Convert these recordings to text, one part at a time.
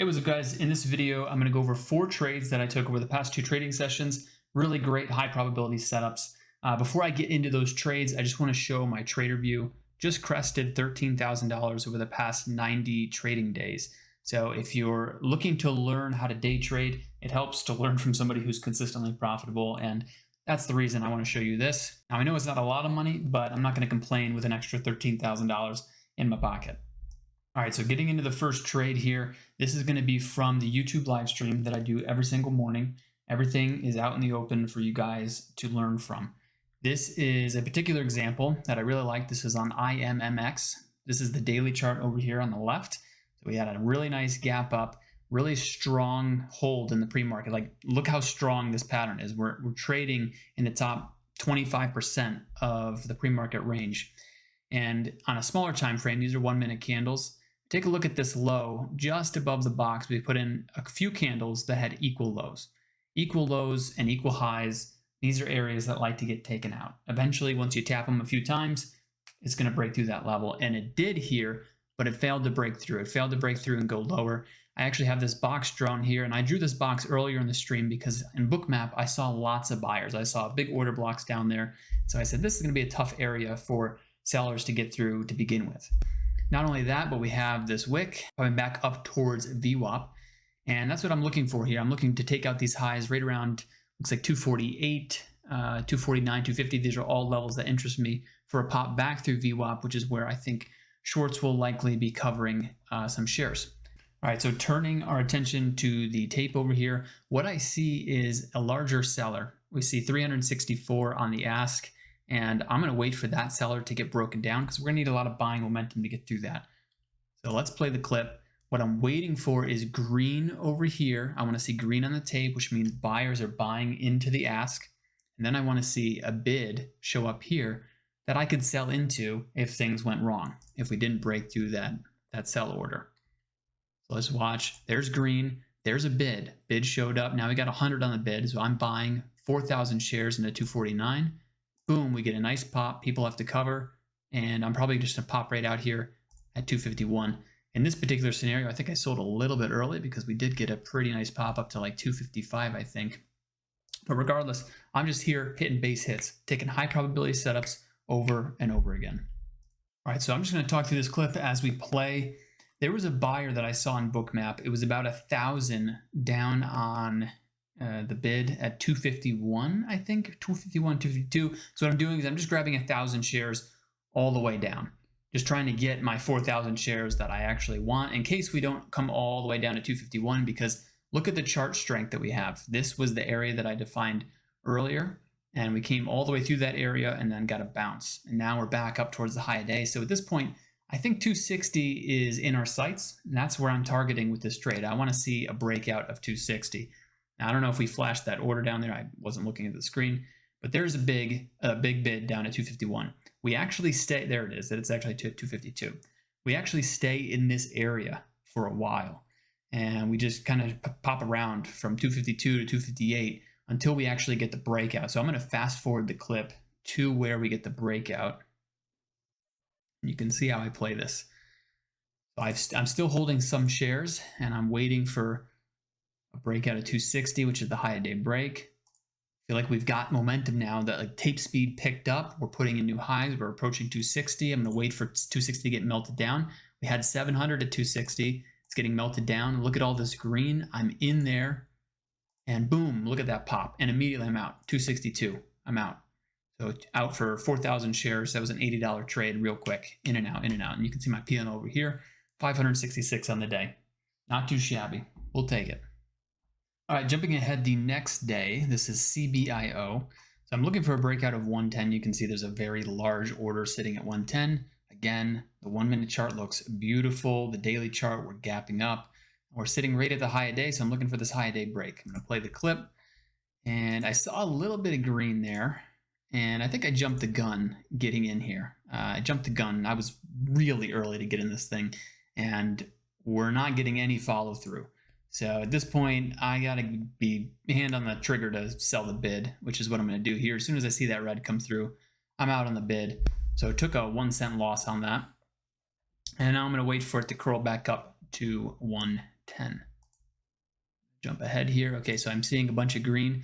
Hey, what's up guys? In this video, I'm going to go over 4 trades that I took over the past 2 trading sessions. Really great high probability setups. Before I get into those trades, I just want to show my trader view. Just crested $13,000 over the past 90 trading days. So if you're looking to learn how to day trade, it helps to learn from somebody who's consistently profitable. And that's the reason I want to show you this. Now, I know it's not a lot of money, but I'm not going to complain with an extra $13,000 in my pocket. All right, so getting into the first trade here, this is going to be from the YouTube live stream that I do every single morning. Everything is out in the open for you guys to learn from. This is a particular example that I really like. This is on IMMX. This is the daily chart over here on the left. So we had a really nice gap up, really strong hold in the pre-market. Like, look how strong this pattern is. We're trading in the top 25% of the pre-market range. And on a smaller time frame, these are 1-minute candles. Take a look at this low just above the box. We put in a few candles that had equal lows and equal highs. These are areas that like to get taken out. Eventually, once you tap them a few times, it's going to break through that level. And it did here, but it failed to break through. It failed to break through and go lower. I actually have this box drawn here, and I drew this box earlier in the stream because in Bookmap, I saw lots of buyers. I saw big order blocks down there. So I said, this is going to be a tough area for sellers to get through to begin with. Not only that, but we have this wick coming back up towards VWAP. And that's what I'm looking for here. I'm looking to take out these highs right around, looks like 248, 249, 250. These are all levels that interest me for a pop back through VWAP, which is where I think shorts will likely be covering some shares. All right, so turning our attention to the tape over here, what I see is a larger seller. We see 364 on the ask. And I'm going to wait for that seller to get broken down because we're going to need a lot of buying momentum to get through that. So let's play the clip. What I'm waiting for is green over here. I want to see green on the tape, which means buyers are buying into the ask. And then I want to see a bid show up here that I could sell into if things went wrong, if we didn't break through that sell order. So let's watch. There's green. There's a bid. Bid showed up. Now we got 100 on the bid. So I'm buying 4,000 shares into 249. Boom, we get a nice pop. People have to cover, and I'm probably just gonna pop right out here at 251. In this particular scenario, I think I sold a little bit early because we did get a pretty nice pop up to like 255, I think. But regardless, I'm just here hitting base hits, taking high probability setups over and over again. All right, so I'm just gonna talk through this clip as we play. There was a buyer that I saw in Bookmap. It was about 1,000 down on the bid at 251, I think, 251, 252. So what I'm doing is I'm just grabbing 1,000 shares all the way down, just trying to get my 4,000 shares that I actually want in case we don't come all the way down to 251, because look at the chart strength that we have. This was the area that I defined earlier, and we came all the way through that area and then got a bounce. And now we're back up towards the high of day. So at this point, I think 260 is in our sights, and that's where I'm targeting with this trade. I want to see a breakout of 260. Now, I don't know if we flashed that order down there. I wasn't looking at the screen, but there's a big bid down at 251. We actually stay, there it is, that it's actually 252. We actually stay in this area for a while, and we just kind of pop around from 252 to 258 until we actually get the breakout. So I'm going to fast forward the clip to where we get the breakout. You can see how I play this. So I'm still holding some shares, and I'm waiting for a breakout of 260, which is the high of day break. I feel like we've got momentum now that like tape speed picked up. We're putting in new highs. We're approaching 260. I'm going to wait for 260 to get melted down. We had 700 at 260. It's getting melted down. Look at all this green. I'm in there, and boom, look at that pop. And immediately I'm out. 262. I'm out. So out for 4,000 shares. That was an $80 trade real quick. In and out, in and out. And you can see my P&L over here. 566 on the day. Not too shabby. We'll take it. All right, jumping ahead the next day, this is CBIO. So I'm looking for a breakout of 110. You can see there's a very large order sitting at 110. Again, the 1-minute chart looks beautiful. The daily chart, we're gapping up. We're sitting right at the high of day, so I'm looking for this high of day break. I'm going to play the clip, and I saw a little bit of green there, and I think I jumped the gun getting in here. I jumped the gun. I was really early to get in this thing, and we're not getting any follow through. So at this point, I got to be hand on the trigger to sell the bid, which is what I'm going to do here. As soon as I see that red come through, I'm out on the bid. So it took a 1-cent loss on that. And now I'm going to wait for it to curl back up to 110. jump ahead here. Okay, so I'm seeing a bunch of green.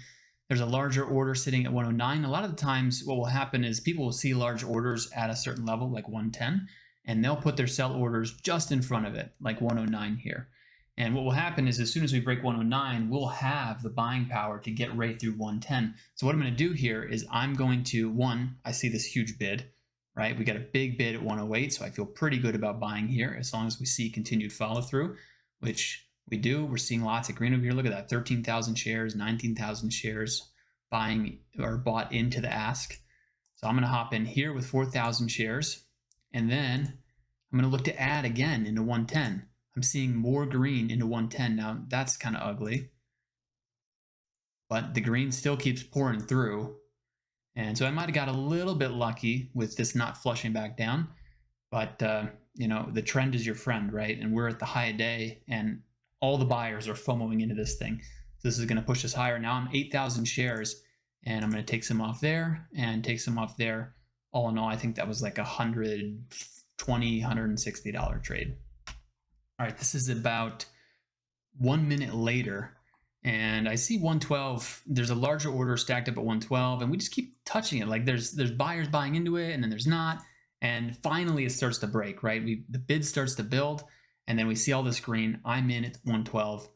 There's a larger order sitting at 109. A lot of the times what will happen is people will see large orders at a certain level, like 110, and they'll put their sell orders just in front of it, like 109 here. And what will happen is as soon as we break 109, we'll have the buying power to get right through 110. So what I'm going to do here is I'm going to, I see this huge bid, right? We got a big bid at 108, so I feel pretty good about buying here as long as we see continued follow through, which we do. We're seeing lots of green over here. Look at that, 13,000 shares, 19,000 shares buying or bought into the ask. So I'm going to hop in here with 4,000 shares, and then I'm going to look to add again into 110. I'm seeing more green into 110. Now that's kind of ugly, but the green still keeps pouring through. And so I might have got a little bit lucky with this not flushing back down, but you know, the trend is your friend, right? And we're at the high day and all the buyers are FOMOing into this thing. So this is going to push us higher. Now I'm 8,000 shares and I'm going to take some off there and take some off there. All in all, I think that was like $120, $160 trade. All right, this is about 1 minute later, and I see 112. There's a larger order stacked up at 112, and we just keep touching it. Like there's buyers buying into it, and then there's not. And finally, it starts to break, right? The bid starts to build, and then we see all this green. I'm in at 112,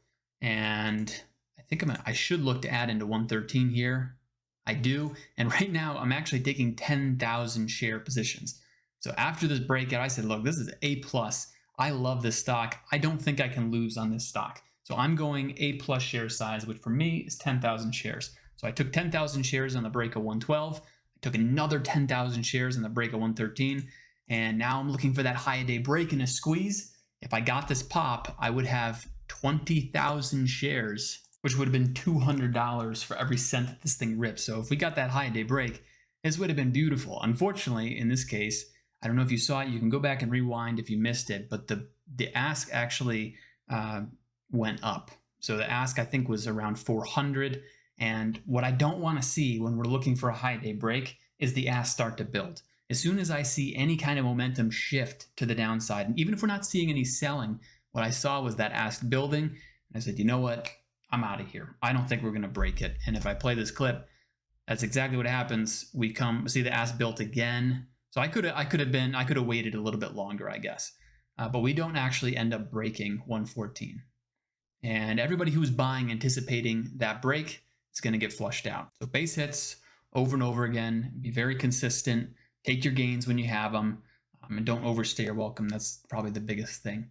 and I think I should look to add into 113 here. I do, and right now I'm actually taking 10,000 share positions. So after this breakout, I said, look, this is A+. I love this stock. I don't think I can lose on this stock. So I'm going A+ share size, which for me is 10,000 shares. So I took 10,000 shares on the break of 112. I took another 10,000 shares on the break of 113. And now I'm looking for that high day break and a squeeze. If I got this pop, I would have 20,000 shares, which would have been $200 for every cent that this thing rips. So if we got that high day break, this would have been beautiful. Unfortunately, in this case, I don't know if you saw it. You can go back and rewind if you missed it, but the ask actually went up. So the ask, I think, was around 400. And what I don't want to see when we're looking for a high day break is the ask start to build. As soon as I see any kind of momentum shift to the downside, and even if we're not seeing any selling, what I saw was that ask building. And I said, you know what? I'm out of here. I don't think we're going to break it. And if I play this clip, that's exactly what happens. We see the ask built again. So I could have waited a little bit longer, I guess. But we don't actually end up breaking 114. And everybody who's buying anticipating that break is going to get flushed out. So base hits over and over again. Be very consistent. Take your gains when you have them. And don't overstay your welcome. That's probably the biggest thing.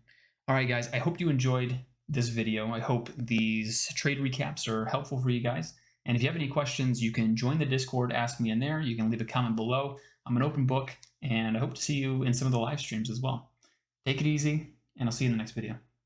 All right, guys. I hope you enjoyed this video. I hope these trade recaps are helpful for you guys. And if you have any questions, you can join the Discord, ask me in there. You can leave a comment below. I'm an open book, and I hope to see you in some of the live streams as well. Take it easy, and I'll see you in the next video.